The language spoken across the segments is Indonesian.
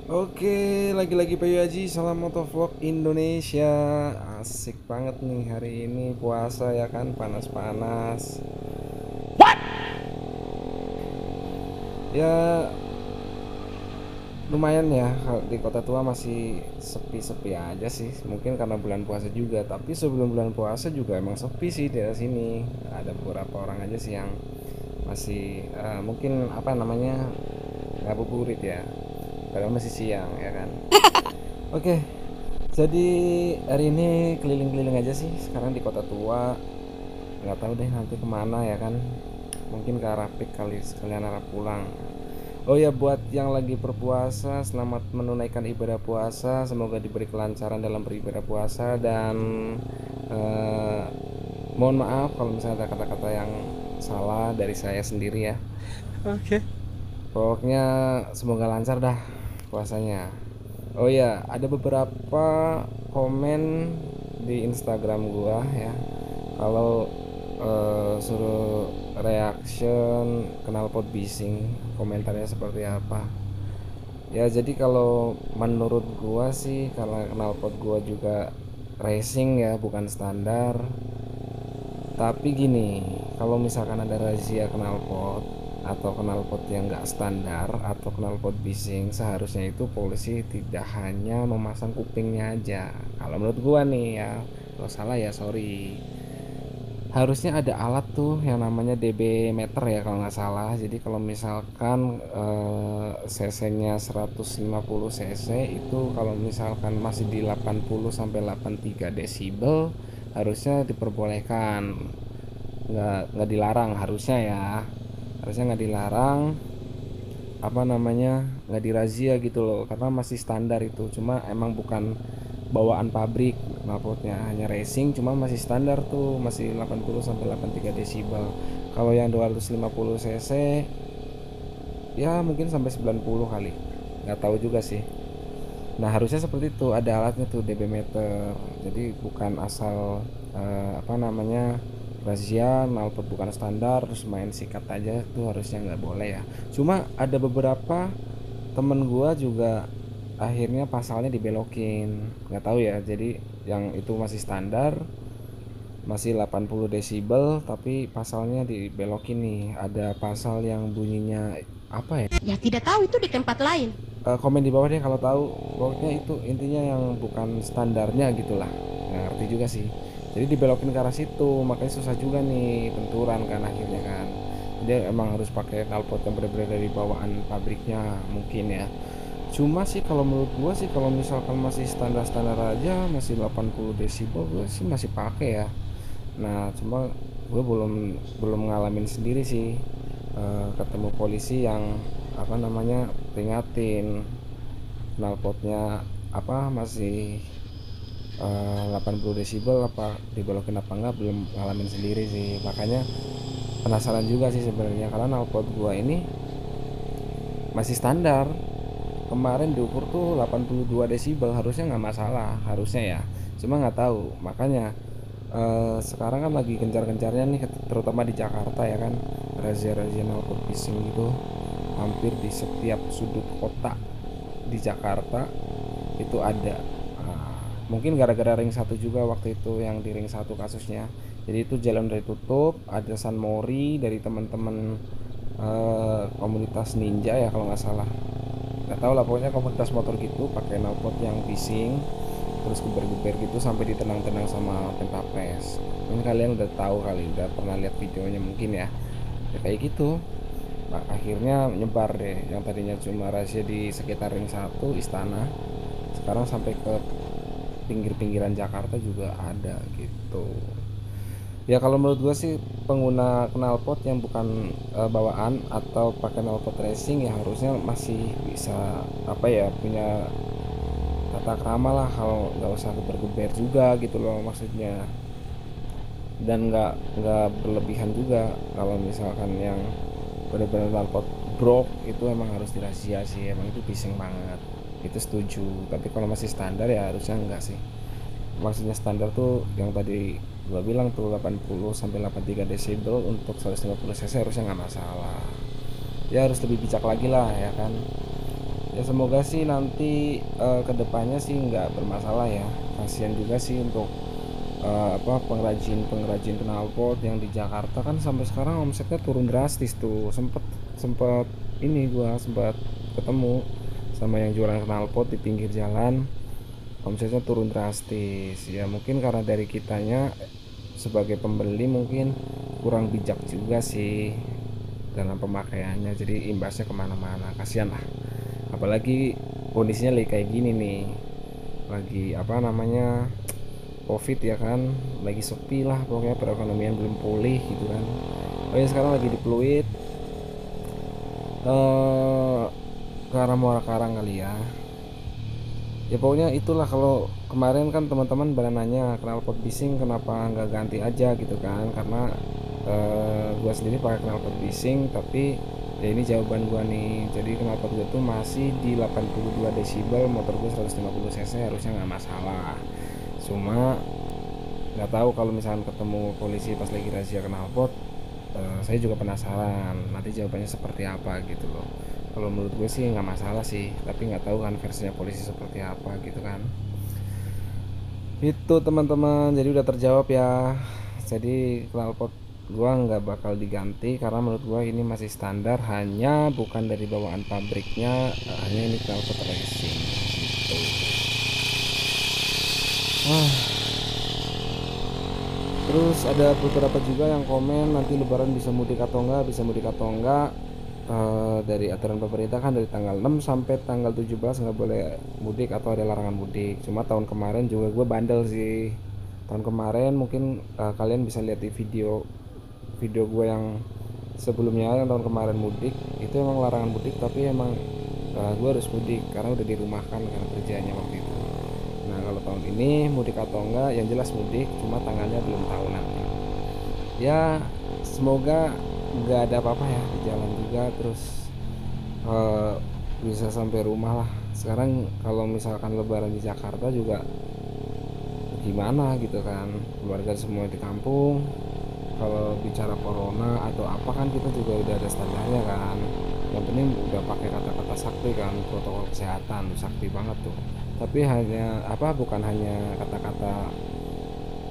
Oke, lagi-lagi Bayu Haji, salam motovlog Indonesia. Asik banget nih hari ini puasa ya kan, panas-panas. Ya lumayan ya, di kota tua masih sepi-sepi aja sih. Mungkin karena bulan puasa juga, tapi sebelum bulan puasa juga emang sepi sih di daerah sini. Ada beberapa orang aja sih yang masih mungkin apa namanya ngabuburit ya. Padahal masih siang ya kan. Oke, jadi hari ini keliling-keliling aja sih. Sekarang di kota tua, nggak tahu deh nanti kemana ya kan. Mungkin ke arah Pik kali sekalian arah pulang. Oh ya, buat yang lagi berpuasa, selamat menunaikan ibadah puasa. Semoga diberi kelancaran dalam beribadah puasa dan eh, mohon maaf kalau misalnya ada kata-kata yang salah dari saya sendiri ya. Oke. Pokoknya semoga lancar dah puasanya. Oh ya, ada beberapa komen di Instagram gua ya. Kalau suruh reaction knalpot bising, komentarnya seperti apa? Ya, jadi kalau menurut gua sih karena knalpot gua juga racing ya, bukan standar. Tapi gini, kalau misalkan ada razia knalpot atau knalpot yang nggak standar atau knalpot bising, seharusnya itu polisi tidak hanya memasang kupingnya aja. Kalau menurut gua nih ya, kalau salah ya sorry. Harusnya ada alat tuh yang namanya DB meter ya kalau nggak salah. Jadi kalau misalkan cc-nya 150 cc itu kalau misalkan masih di 80 sampai 83 desibel harusnya diperbolehkan, nggak dilarang harusnya ya, harusnya nggak dilarang, apa namanya, nggak dirazia gitu loh karena masih standar itu, cuma emang bukan bawaan pabrik knalpotnya, hanya racing cuma masih standar tuh, masih 80 sampai 83 desibel. Kalau yang 250 cc ya mungkin sampai 90 kali, nggak tahu juga sih. Nah harusnya seperti itu, ada alatnya tuh DB meter. Jadi bukan asal apa namanya razia knalpot bukan standar terus main sikat aja, tuh harusnya nggak boleh ya. Cuma ada beberapa temen gua juga akhirnya pasalnya dibelokin, nggak tahu ya. Jadi yang itu masih standar, masih 80 desibel tapi pasalnya dibelokin nih. Ada pasal yang bunyinya apa ya? Ya tidak tahu itu di tempat lain. Komen di bawah deh kalau tahu. Pokoknya itu intinya yang bukan standarnya gitulah, nggak ngerti juga sih. Jadi dibelokin ke arah situ, makanya susah juga nih benturan kan akhirnya kan. Dia emang harus pakai knalpot yang benar-benar dari bawaan pabriknya mungkin ya. Cuma sih kalau menurut gua sih kalau misalkan masih standar-standar aja, masih 80 desibel gua sih masih pakai ya. Nah cuma gue belum ngalamin sendiri sih, ketemu polisi yang apa namanya peringatin knalpotnya apa masih 80 desibel apa dibelokin apa enggak, belum ngalamin sendiri sih. Makanya penasaran juga sih sebenarnya karena knalpot gua ini masih standar, kemarin diukur tuh 82 desibel, harusnya nggak masalah harusnya ya, cuma nggak tahu. Makanya sekarang kan lagi gencar-gencarnya nih terutama di Jakarta ya kan, razia-razia knalpot bising gitu hampir di setiap sudut kota di Jakarta itu ada. Mungkin gara-gara ring satu juga waktu itu, yang di ring satu kasusnya. Jadi itu jalan udah ditutup, ada San Mori dari teman-teman komunitas ninja ya kalau nggak salah, nggak tahu lah pokoknya komunitas motor gitu pakai knalpot yang bising terus geber-geber gitu sampai ditenang-tenang sama Pentapres. Mungkin kalian udah tahu kali, udah pernah lihat videonya mungkin ya, ya kayak gitu. Nah, akhirnya nyebar deh, yang tadinya cuma rahasia di sekitar ring satu istana sekarang sampai ke pinggir-pinggiran Jakarta juga ada gitu. Ya kalau menurut gue sih pengguna knalpot yang bukan bawaan atau pakai knalpot racing ya harusnya masih bisa apa ya, punya tata krama lah, kalau nggak usah geber-geber juga gitu loh maksudnya. Dan nggak berlebihan juga. Kalau misalkan yang benar-benar knalpot brok itu emang harus dirahasia sih, emang itu bising banget, itu setuju. Tapi kalau masih standar ya harusnya enggak sih. Maksudnya standar tuh yang tadi gua bilang tuh 80 sampai 83 desibel untuk 150 cc harusnya nggak masalah. Ya harus lebih bijak lagi lah ya kan. Ya semoga sih nanti kedepannya sih nggak bermasalah ya. Kasihan juga sih untuk pengrajin knalpot yang di Jakarta kan sampai sekarang omsetnya turun drastis tuh. Sempet sempet ini gua sempat ketemu sama yang jualan knalpot di pinggir jalan, omsetnya turun drastis. Ya mungkin karena dari kitanya sebagai pembeli mungkin kurang bijak juga sih dalam pemakaiannya, jadi imbasnya kemana-mana. Kasihan lah, apalagi kondisinya lagi kayak gini nih, lagi apa namanya, covid ya kan, lagi sepi lah pokoknya, perekonomian belum pulih gitu kan. Oh ya, sekarang lagi di Pluit, ke arah Muara Karang kali ya. Ya pokoknya itulah. Kalau kemarin kan teman-teman pada nanya knalpot bising kenapa nggak ganti aja gitu kan, karena gua sendiri pakai knalpot bising, tapi ya ini jawaban gua nih. Jadi knalpot gua tuh masih di 82 desibel, motor gua 150 cc, harusnya nggak masalah. Cuma nggak tahu kalau misalkan ketemu polisi pas lagi razia knalpot, saya juga penasaran nanti jawabannya seperti apa gitu loh. Kalau menurut gue sih nggak masalah sih, tapi nggak tahu kan versinya polisi seperti apa gitu kan. Itu teman-teman, jadi udah terjawab ya. Jadi knalpot gua nggak bakal diganti karena menurut gua ini masih standar, hanya bukan dari bawaan pabriknya, hanya ini knalpot racing gitu. Terus ada beberapa juga yang komen nanti lebaran bisa mudik atau enggak, bisa mudik atau enggak. Dari aturan pemerintah kan dari tanggal 6 sampai tanggal 17 nggak boleh mudik atau ada larangan mudik. Cuma tahun kemarin juga gue bandel sih. Tahun kemarin mungkin kalian bisa lihat di video gue yang sebelumnya, yang tahun kemarin mudik itu emang larangan mudik, tapi emang gue harus mudik karena udah dirumahkan karena kerjanya waktu itu. Nah kalau tahun ini mudik atau enggak, yang jelas mudik, cuma tanggalnya belum tahu nanti. Ya semoga nggak ada apa-apa ya di jalan juga, terus bisa sampai rumah lah. Sekarang kalau misalkan lebaran di Jakarta juga gimana gitu kan, keluarga semua di kampung. Kalau bicara corona atau apa kan kita juga udah ada standarnya kan. Yang penting udah pakai kata-kata sakti kan, protokol kesehatan sakti banget tuh. Tapi hanya bukan hanya kata-kata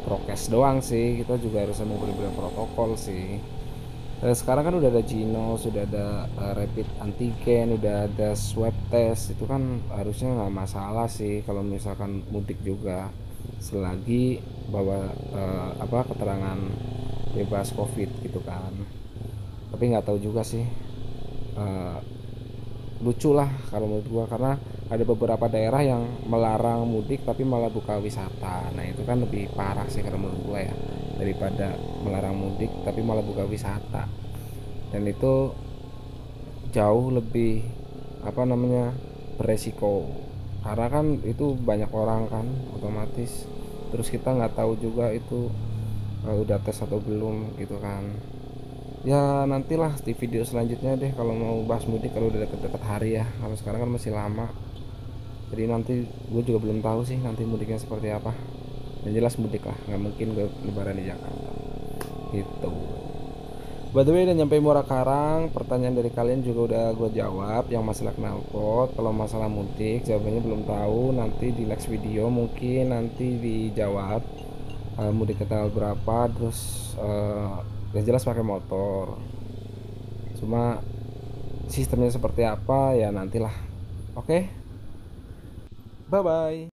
prokes doang sih, kita juga harus mau bener-bener protokol sih. Sekarang kan udah ada Gino, sudah ada rapid antigen, udah ada swab test, itu kan harusnya nggak masalah sih kalau misalkan mudik juga, selagi bawa keterangan bebas covid gitu kan. Tapi nggak tahu juga sih, lucu lah kalau menurut gua, karena ada beberapa daerah yang melarang mudik tapi malah buka wisata. Nah itu kan lebih parah sih kalau menurut gua ya, daripada melarang mudik tapi malah buka wisata. Dan itu jauh lebih beresiko, karena kan itu banyak orang kan otomatis. Terus kita nggak tahu juga itu udah tes atau belum gitu kan. Ya nantilah di video selanjutnya deh kalau mau bahas mudik, kalau udah deket-deket hari ya. Kalau sekarang kan masih lama, jadi nanti gue juga belum tahu sih nanti mudiknya seperti apa. Yang jelas mudik lah, nggak mungkin gue lebaran di Jakarta gitu. By the way, udah nyampe Muara Karang. Pertanyaan dari kalian juga udah gue jawab, yang masalah knalpot. Kalau masalah mudik jawabannya belum tahu, nanti di next video mungkin nanti dijawab. Mudik ke tanggal berapa, terus yang jelas pakai motor. Cuma sistemnya seperti apa ya nantilah. Oke, bye bye.